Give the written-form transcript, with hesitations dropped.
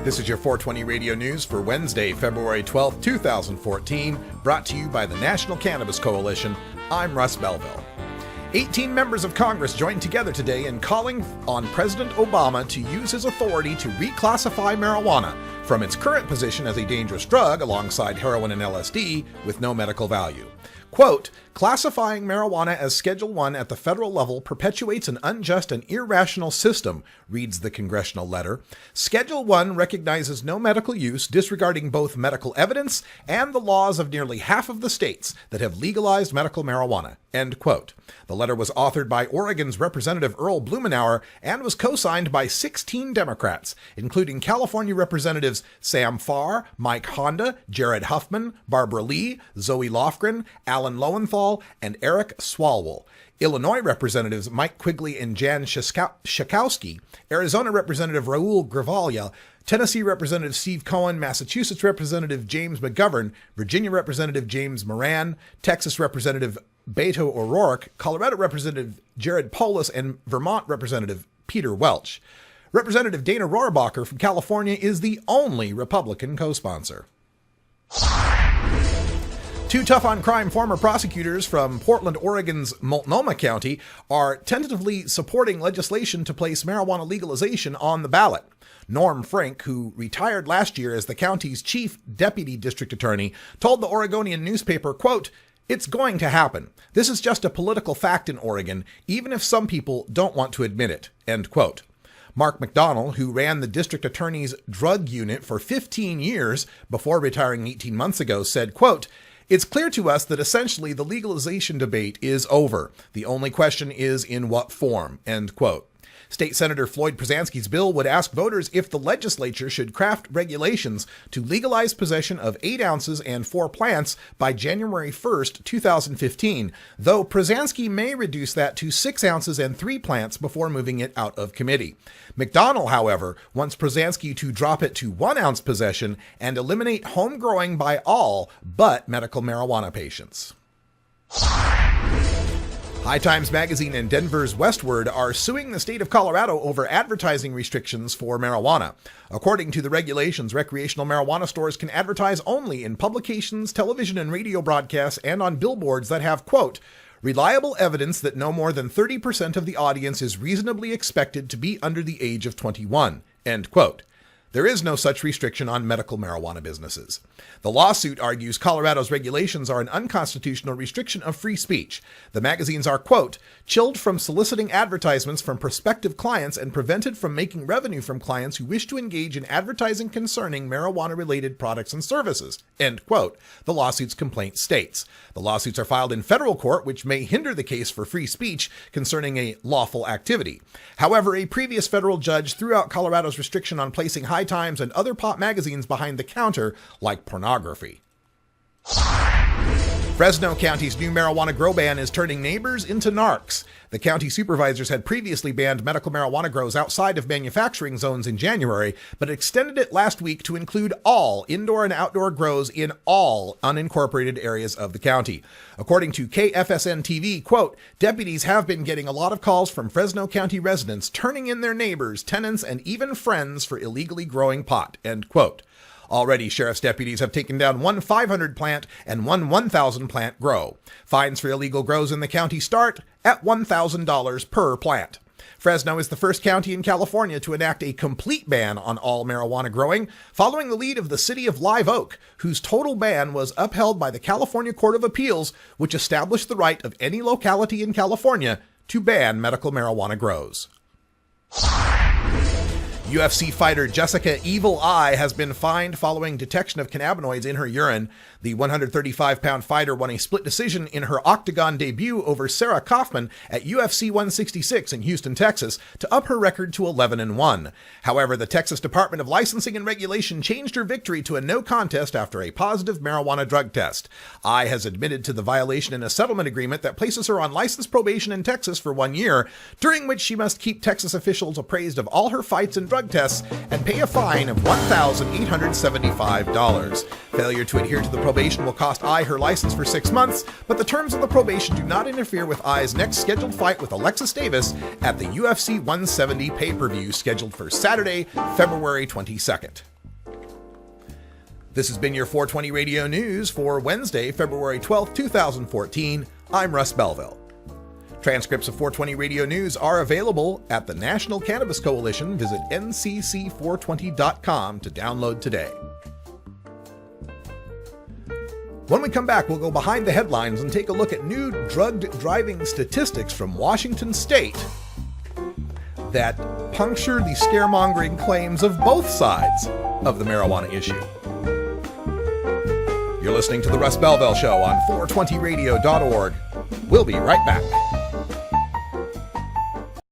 This is your 420 Radio News for Wednesday, February 12, 2014, brought to you by the National Cannabis Coalition. I'm Russ Belville. 18 members of Congress joined together today in calling on President Obama to use his authority to reclassify marijuana from its current position as a dangerous drug alongside heroin and LSD with no medical value. Quote, classifying marijuana as Schedule I at the federal level perpetuates an unjust and irrational system, reads the congressional letter. Schedule I recognizes no medical use, disregarding both medical evidence and the laws of nearly half of the states that have legalized medical marijuana, end quote. The letter was authored by Oregon's Representative Earl Blumenauer and was co-signed by 16 Democrats, including California Representatives Sam Farr, Mike Honda, Jared Huffman, Barbara Lee, Zoe Lofgren, Alan Lowenthal, and Eric Swalwell. Illinois Representatives Mike Quigley and Jan Schakowsky, Arizona Representative Raul Gravalia, Tennessee Representative Steve Cohen, Massachusetts Representative James McGovern, Virginia Representative James Moran, Texas Representative Beto O'Rourke, Colorado Representative Jared Polis, and Vermont Representative Peter Welch. Representative Dana Rohrabacher from California is the only Republican co-sponsor. Two tough-on-crime former prosecutors from Portland, Oregon's Multnomah County are tentatively supporting legislation to place marijuana legalization on the ballot. Norm Frank, who retired last year as the county's chief deputy district attorney, told the Oregonian newspaper, quote, "It's going to happen. This is just a political fact in Oregon, even if some people don't want to admit it," end quote. Mark McDonnell, who ran the district attorney's drug unit for 15 years before retiring 18 months ago, said, quote, "It's clear to us that essentially the legalization debate is over. The only question is in what form," end quote. State Senator Floyd Przansky's bill would ask voters if the legislature should craft regulations to legalize possession of 8 ounces and 4 plants by January 1st, 2015, though Przansky may reduce that to 6 ounces and 3 plants before moving it out of committee. McDonnell, however, wants Przansky to drop it to 1 ounce possession and eliminate home growing by all but medical marijuana patients. High Times Magazine and Denver's Westword are suing the state of Colorado over advertising restrictions for marijuana. According to the regulations, recreational marijuana stores can advertise only in publications, television and radio broadcasts, and on billboards that have, quote, reliable evidence that no more than 30% of the audience is reasonably expected to be under the age of 21, end quote. There is no such restriction on medical marijuana businesses. The lawsuit argues Colorado's regulations are an unconstitutional restriction of free speech. The magazines are, quote, chilled from soliciting advertisements from prospective clients and prevented from making revenue from clients who wish to engage in advertising concerning marijuana-related products and services, end quote, the lawsuit's complaint states. The lawsuits are filed in federal court, which may hinder the case for free speech concerning a lawful activity. However, a previous federal judge threw out Colorado's restriction on placing High Times and other pop magazines behind the counter like pornography. Fresno County's new marijuana grow ban is turning neighbors into narcs. The county supervisors had previously banned medical marijuana grows outside of manufacturing zones in January, but extended it last week to include all indoor and outdoor grows in all unincorporated areas of the county. According to KFSN TV, quote, deputies have been getting a lot of calls from Fresno County residents turning in their neighbors, tenants, and even friends for illegally growing pot, end quote. Already, sheriff's deputies have taken down one 500 plant and one 1,000 plant grow. Fines for illegal grows in the county start at $1,000 per plant. Fresno is the first county in California to enact a complete ban on all marijuana growing, following the lead of the city of Live Oak, whose total ban was upheld by the California Court of Appeals, which established the right of any locality in California to ban medical marijuana grows. UFC fighter Jessica Evil Eye has been fined following detection of cannabinoids in her urine. The 135-pound fighter won a split decision in her octagon debut over Sarah Kaufman at UFC 166 in Houston, Texas, to up her record to 11-1. However, the Texas Department of Licensing and Regulation changed her victory to a no contest after a positive marijuana drug test. Eye has admitted to the violation in a settlement agreement that places her on license probation in Texas for 1 year, during which she must keep Texas officials appraised of all her fights and drug tests and pay a fine of $1,875. Failure to adhere to the probation will cost Eye her license for 6 months, but the terms of the probation do not interfere with Eye's next scheduled fight with Alexis Davis at the UFC 170 pay-per-view scheduled for Saturday, February 22nd. This has been your 420 Radio News for Wednesday, February 12th, 2014. I'm Russ Belville. Transcripts of 420 Radio News are available at the National Cannabis Coalition. Visit ncc420.com to download today. When we come back, we'll go behind the headlines and take a look at new drugged driving statistics from Washington State that puncture the scaremongering claims of both sides of the marijuana issue. You're listening to The Russ Belville Show on 420radio.org. We'll be right back.